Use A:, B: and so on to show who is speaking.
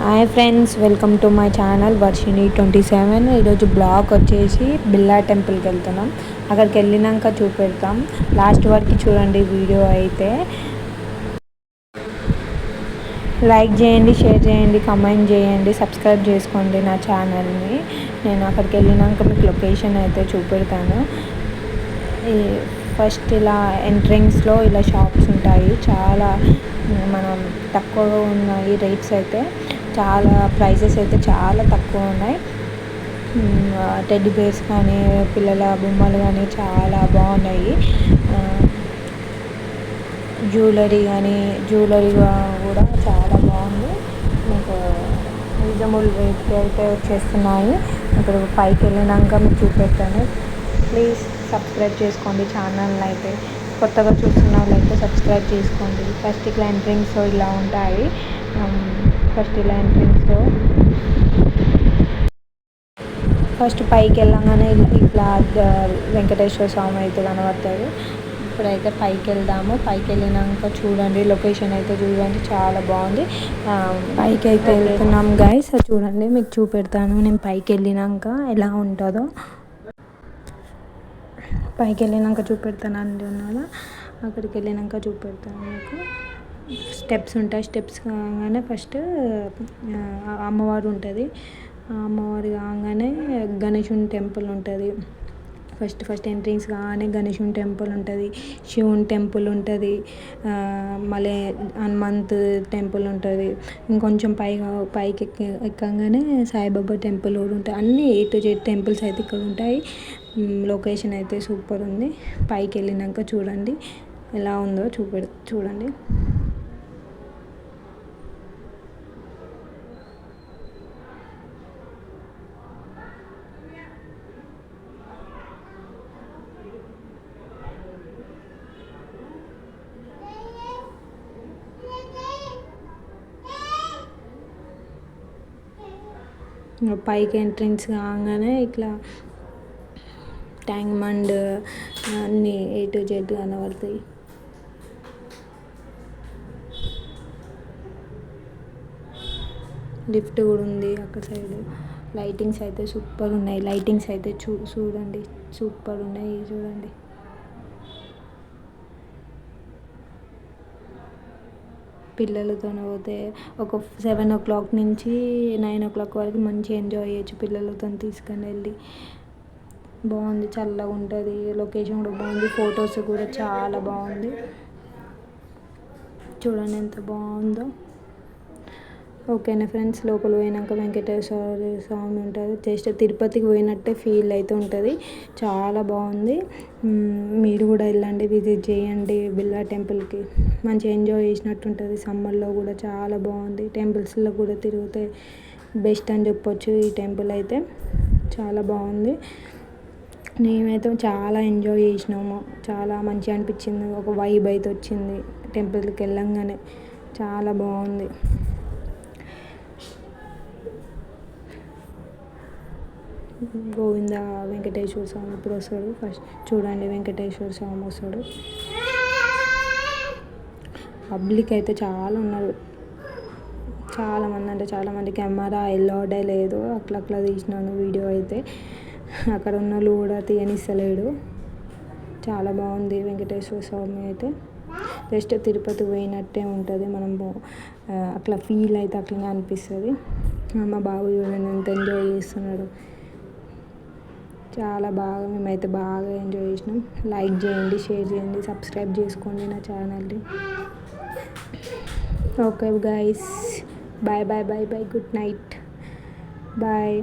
A: Hi friends, welcome to my channel Varshini 27. ఈరోజు blog వచ్చేసి బిర్లా టెంపుల్కి వెళ్తున్నాం. అక్కడికి వెళ్ళినాక చూపెడతాం. లాస్ట్ వరకు చూడండి వీడియో. అయితే లైక్ చేయండి, షేర్ చేయండి, కమెంట్ చేయండి, సబ్స్క్రైబ్ చేసుకోండి నా ఛానల్ని. నేను అక్కడికి వెళ్ళినాక మీకు లొకేషన్ అయితే చూపెడతాను. ఫస్ట్ ఇలా ఎంట్రన్స్లో ఇలా షాప్స్ ఉంటాయి. చాలా మనం తక్కువగా ఉన్నాయి రేట్స్ అయితే. చాలా ప్రైజెస్ అయితే చాలా తక్కువ ఉన్నాయి. టెడ్డీ బేర్స్ కానీ పిల్లల బొమ్మలు కానీ చాలా బాగున్నాయి. జ్యువెలరీ కూడా చాలా బాగుంది. మీకు రీజనబుల్ రేట్కి అయితే వచ్చేస్తున్నాయి. ఇప్పుడు పైకి వెళ్ళినాక మీకు చూపెడతాను. ప్లీజ్ సబ్స్క్రైబ్ చేసుకోండి ఛానల్ని. అయితే కొత్తగా చూస్తున్న వాళ్ళైతే సబ్స్క్రైబ్ చేసుకోండి. ఫస్ట్ ఇలా ఎంట్రింగ్స్ ఇలా ఉంటాయి. ఫస్ట్ పైకి వెళ్ళగానే ఇట్లా వెంకటేశ్వర స్వామి అయితే కనబడతారు. ఇప్పుడైతే పైకి వెళ్దాము. పైకి వెళ్ళినాక చూడండి, లొకేషన్ అయితే చూడండి, చాలా బాగుంది. పైకి అయితే వెళ్తున్నాం గైస్, చూడండి మీకు చూపెడతాను. నేను పైకి వెళ్ళినాక ఎలా ఉంటుందో పైకి వెళ్ళినాక చూపెడతాను అంటున్నాను. అక్కడికి వెళ్ళినాక చూపెడతాను మీకు. స్టెప్స్ ఉంటాయి. స్టెప్స్ కాగానే ఫస్ట్ అమ్మవారు ఉంటుంది. అమ్మవారు కాగానే గణేశుని టెంపుల్ ఉంటుంది. ఫస్ట్ ఎంట్రీస్ కాగానే గణేశుని టెంపుల్ ఉంటుంది, శివుని టెంపుల్ ఉంటుంది, మళ్ళీ హనుమంత్ టెంపుల్ ఉంటుంది. ఇంకొంచెం పైకి ఎక్కగానే సాయిబాబా టెంపుల్ కూడా ఉంటుంది. అన్నీ A to Z టెంపుల్స్ అయితే ఇక్కడ ఉంటాయి. లొకేషన్ అయితే సూపర్ ఉంది. పైకి వెళ్ళినాక చూడండి ఎలా ఉందో చూడండి. పైకి ఎంట్రన్స్ కాగానే ఇట్లా ట్యాంక్ బండ్ అన్నీ A to Z కనబడతాయి. లిఫ్ట్ కూడా ఉంది అక్కడ సైడ్. లైటింగ్స్ అయితే సూపర్ ఉన్నాయి. లైటింగ్స్ అయితే చూడండి, సూపర్ ఉన్నాయి. చూడండి, పిల్లలతో పోతే ఒక 7 o'clock నుంచి 9 o'clock వరకు మంచిగా ఎంజాయ్ చేయొచ్చు. పిల్లలతో తీసుకొని వెళ్ళి బాగుంది, చల్లగా ఉంటుంది. లొకేషన్ కూడా బాగుంది. ఫొటోస్ కూడా చాలా బాగుంది. చూడండి ఎంత బాగుందో. ఓకేనా ఫ్రెండ్స్, లోపల పోయినాక వెంకటేశ్వర స్వామి ఉంటుంది. జస్ట్ తిరుపతికి పోయినట్టే ఫీల్ అయితే ఉంటుంది. చాలా బాగుంది. మీరు కూడా వెళ్ళండి, విజిట్ చేయండి బిర్లా టెంపుల్కి. మంచిగా ఎంజాయ్ చేసినట్టు ఉంటుంది. సమ్మర్లో కూడా చాలా బాగుంది. టెంపుల్స్లో కూడా తిరిగితే బెస్ట్ అని చెప్పొచ్చు. ఈ టెంపుల్ అయితే చాలా బాగుంది. మేమైతే చాలా ఎంజాయ్ చేసినాము. చాలా మంచిగా అనిపించింది. ఒక వైబ్ అయితే వచ్చింది టెంపుల్కి వెళ్ళంగానే. చాలా బాగుంది. గోవింద వెంకటేశ్వర స్వామి ఇప్పుడు వస్తాడు. ఫస్ట్ చూడండి, వెంకటేశ్వర స్వామి వస్తాడు. పబ్లిక్ అయితే చాలా ఉన్నారు. చాలామంది అంటే చాలామంది. కెమెరా ఎల్లోడే లేదు, అట్లా తీసినాను వీడియో అయితే. అక్కడ ఉన్న వాళ్ళు కూడా తీయనిస్తలేడు. చాలా బాగుంది వెంకటేశ్వర స్వామి అయితే. జస్ట్ తిరుపతి పోయినట్టే ఉంటుంది. మనం అట్లా ఫీల్ అయితే అట్లనే అనిపిస్తుంది. మా బాబు చూడండి ఎంత ఎంజాయ్ చేస్తున్నాడు. చాలా బాగా, మేమైతే బాగా ఎంజాయ్ చేసినాం. లైక్ చేయండి, షేర్ చేయండి, సబ్స్క్రైబ్ చేసుకోండి నా ఛానల్ని. Okay guys, bye bye bye bye, good night, bye.